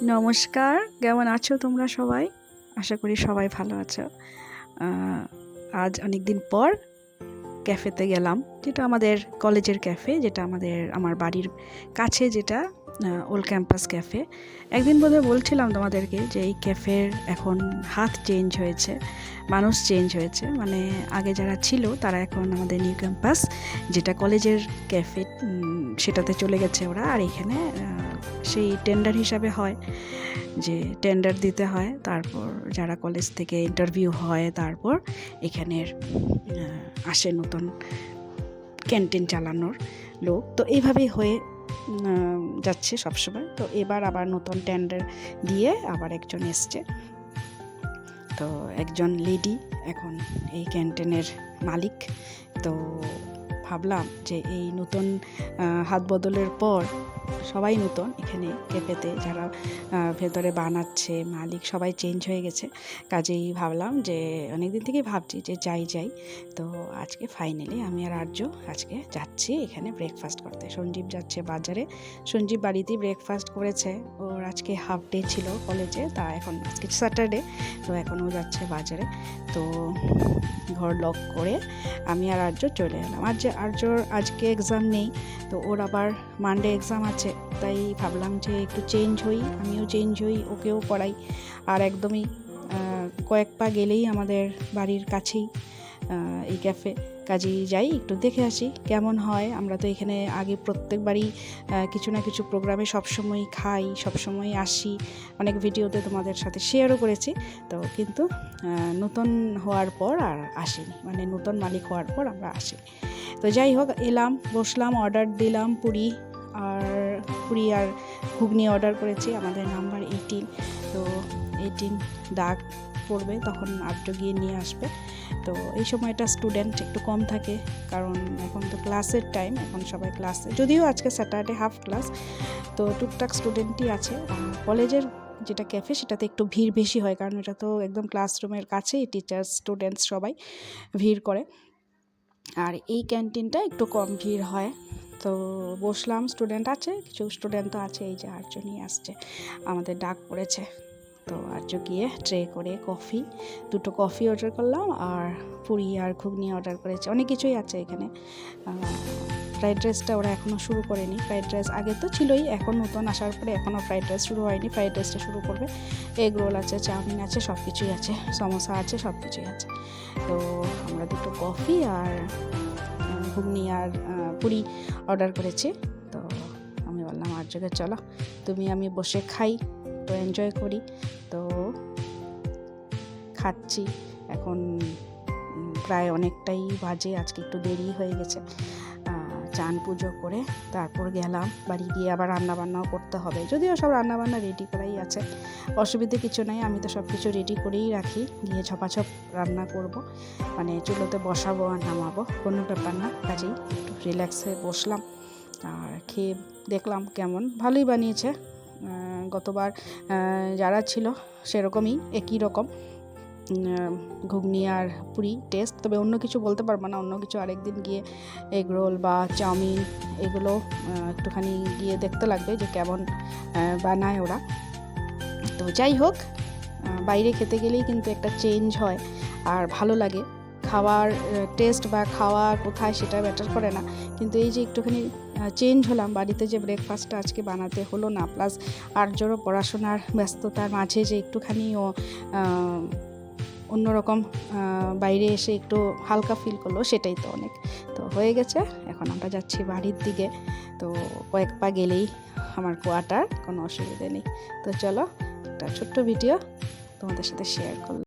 নমস্কার, কেমন আছো তোমরা সবাই? আশা করি সবাই ভালো আছো। আজ অনেক দিন পর ক্যাফেতে গেলাম, যেটা আমাদের কলেজের ক্যাফে, যেটা আমার বাড়ির কাছে, যেটা ওল্ড ক্যাম্পাস ক্যাফে। একদিন বোধহয় বলছিলাম তোমাদেরকে যে এই ক্যাফের এখন হাত চেঞ্জ হয়েছে, মানুষ চেঞ্জ হয়েছে। মানে আগে যারা ছিল তারা এখন আমাদের নিউ ক্যাম্পাস, যেটা কলেজের ক্যাফে, সেটাতে চলে গেছে ওরা। আর এখানে সেই টেন্ডার হিসাবে হয়, যে টেন্ডার দিতে হয়, তারপর যারা কলেজ থেকে ইন্টারভিউ হয়, তারপর এখানের আসে নতুন ক্যান্টিন চালানোর লোক। তো এইভাবেই হয়ে যাচ্ছে সবসময়। তো এবার আবার নতুন টেন্ডার দিয়ে আবার একজন এসছে। তো একজন লেডি এখন এই ক্যান্টিনের মালিক। তো ভাবলাম যে এই নতুন হাত বদলের পর সবাই নতুন এখানে ক্যাফেতে, যারা ভেতরে বানাচ্ছে, মালিক সবাই চেঞ্জ হয়ে গেছে। কাজেই ভাবলাম যে অনেকদিন থেকেই ভাবছি যে যাই। তো আজকে ফাইনালি আমি আর আর্য আজকে যাচ্ছি এখানে ব্রেকফাস্ট করতে। সঞ্জীব যাচ্ছে বাজারে, সঞ্জীব বাড়িতেই ব্রেকফাস্ট করেছে। ওর আজকে হাফ ডে ছিল কলেজে, তা এখন আজকে স্যাটারডে, তো এখন ও যাচ্ছে বাজারে। তো ঘর লক করে আমি আর আর্য চলে এলাম। আর্যর আজকে এক্সাম নেই, তো ওর আবার মানডে এক্সাম আছে। তাই ভাবলাম যে একটু চেঞ্জ হই, আমিও চেঞ্জ হই, ওকেও পড়াই। আর একদমই কয়েক পা গেলেই আমাদের বাড়ির কাছেই এই ক্যাফে। কাজেই যাই, একটু দেখে আসি কেমন হয়। আমরা তো এখানে আগে প্রত্যেকবারই কিছু না কিছু প্রোগ্রামে সবসময় খাই, সবসময় আসি, অনেক ভিডিওতে তোমাদের সাথে শেয়ারও করেছি। তো কিন্তু নতুন হওয়ার পর আর আসিনি, মানে নতুন মালিক হওয়ার পর আমরা আসিনি। তো যাই হোক, এলাম, বসলাম, অর্ডার দিলাম পুরি আর ঘুগনি অর্ডার করেছি। আমাদের নাম্বার 18, তো 18 ডাক পড়বে, তখন আর্য গিয়ে নিয়ে আসবে। তো এই সময়টা স্টুডেন্ট একটু কম থাকে, কারণ এখন তো ক্লাসের টাইম, এখন সবাই ক্লাসে, যদিও আজকে স্যাটারডে হাফ ক্লাস, তো টুকটাক স্টুডেন্টই আছে। কলেজের যেটা ক্যাফে, সেটাতে একটু ভিড় বেশি হয়, কারণ এটা তো একদম ক্লাসরুমের কাছেই, টিচার্স স্টুডেন্টস সবাই ভিড় করে। আর এই ক্যান্টিনটা একটু কম ভিড় হয়। তো বসলাম, স্টুডেন্ট আছে, কিছু স্টুডেন্ট তো আছে। এই যে আর্য নিয়ে আসছে, আমাদের ডাক পড়েছে। তো আর্য গিয়ে ট্রে করে দুটো কফি অর্ডার করলাম, আর পুরি আর ঘুগনি অর্ডার করেছে। অনেক কিছুই আছে এখানে। ফ্রাইড রাইসটা ওরা এখনও শুরু করেনি। ফ্রাইড রাইস আগে তো ছিলই, এখন নতুন আসার পরে এখনও ফ্রাইড রাইস শুরু হয়নি। ফ্রাইড রাইসটা শুরু করবে। এগ রোল আছে, চাউমিন আছে, সব কিছুই আছে, সমোসা আছে, সব কিছুই আছে। তো আমরা দুটো কফি আর ঘুগনি আর পুরি অর্ডার করেছি। তো আমি বললাম আর্যকে, চলো তুমি আমি বসে খাই, তো এনজয় করি। তো খাচ্ছি। এখন প্রায় অনেকটাই বাজে, আজকে একটু দেরি হয়ে গেছে। চান পুজো করে তারপর গেলাম, বাড়ি গিয়ে আবার রান্নাবান্নাও করতে হবে। যদিও সব রান্নাবান্না রেডি করাই আছে, অসুবিধে কিছু নেই। আমি তো সব কিছু রেডি করেই রাখি, গিয়ে ঝপাঝপ রান্না করব, মানে চুলোতে বসাবো আর নামাবো, কোনো ব্যাপার না। কাজেই একটু রিল্যাক্স হয়ে বসলাম আর খেয়ে দেখলাম কেমন। ভালোই বানিয়েছে। গতবার যারা ছিল সেরকমই, একই রকম ঘুগনি আর পুরি টেস্ট। তবে অন্য কিছু বলতে পারবো না, অন্য কিছু আরেকদিন গিয়ে এগ রোল বা চাউমিন এগুলো একটুখানি গিয়ে দেখতে লাগবে যে কেমন বানায় ওরা। তো যাই হোক, বাইরে খেতে গেলেই কিন্তু একটা চেঞ্জ হয় আর ভালো লাগে। খাওয়ার টেস্ট বা খাওয়া কোথায় সেটা ম্যাটার করে না, কিন্তু এই যে একটুখানি চেঞ্জ হলাম, বাড়িতে যে ব্রেকফাস্টটা আজকে বানাতে হলো না, প্লাস আর্যরও পড়াশোনার ব্যস্ততার মাঝে যে একটুখানি ও অন্যরকম বাইরে এসে একটু হালকা ফিল করলো, সেটাই তো অনেক। তো হয়ে গেছে, এখন আমরা যাচ্ছি বাড়ির দিকে। তো কয়েক পা গেলেই আমার কোয়ার্টার, কোনো অসুবিধে নেই। তো চলো, একটা ছোট্ট ভিডিও তোমাদের সাথে শেয়ার করলাম।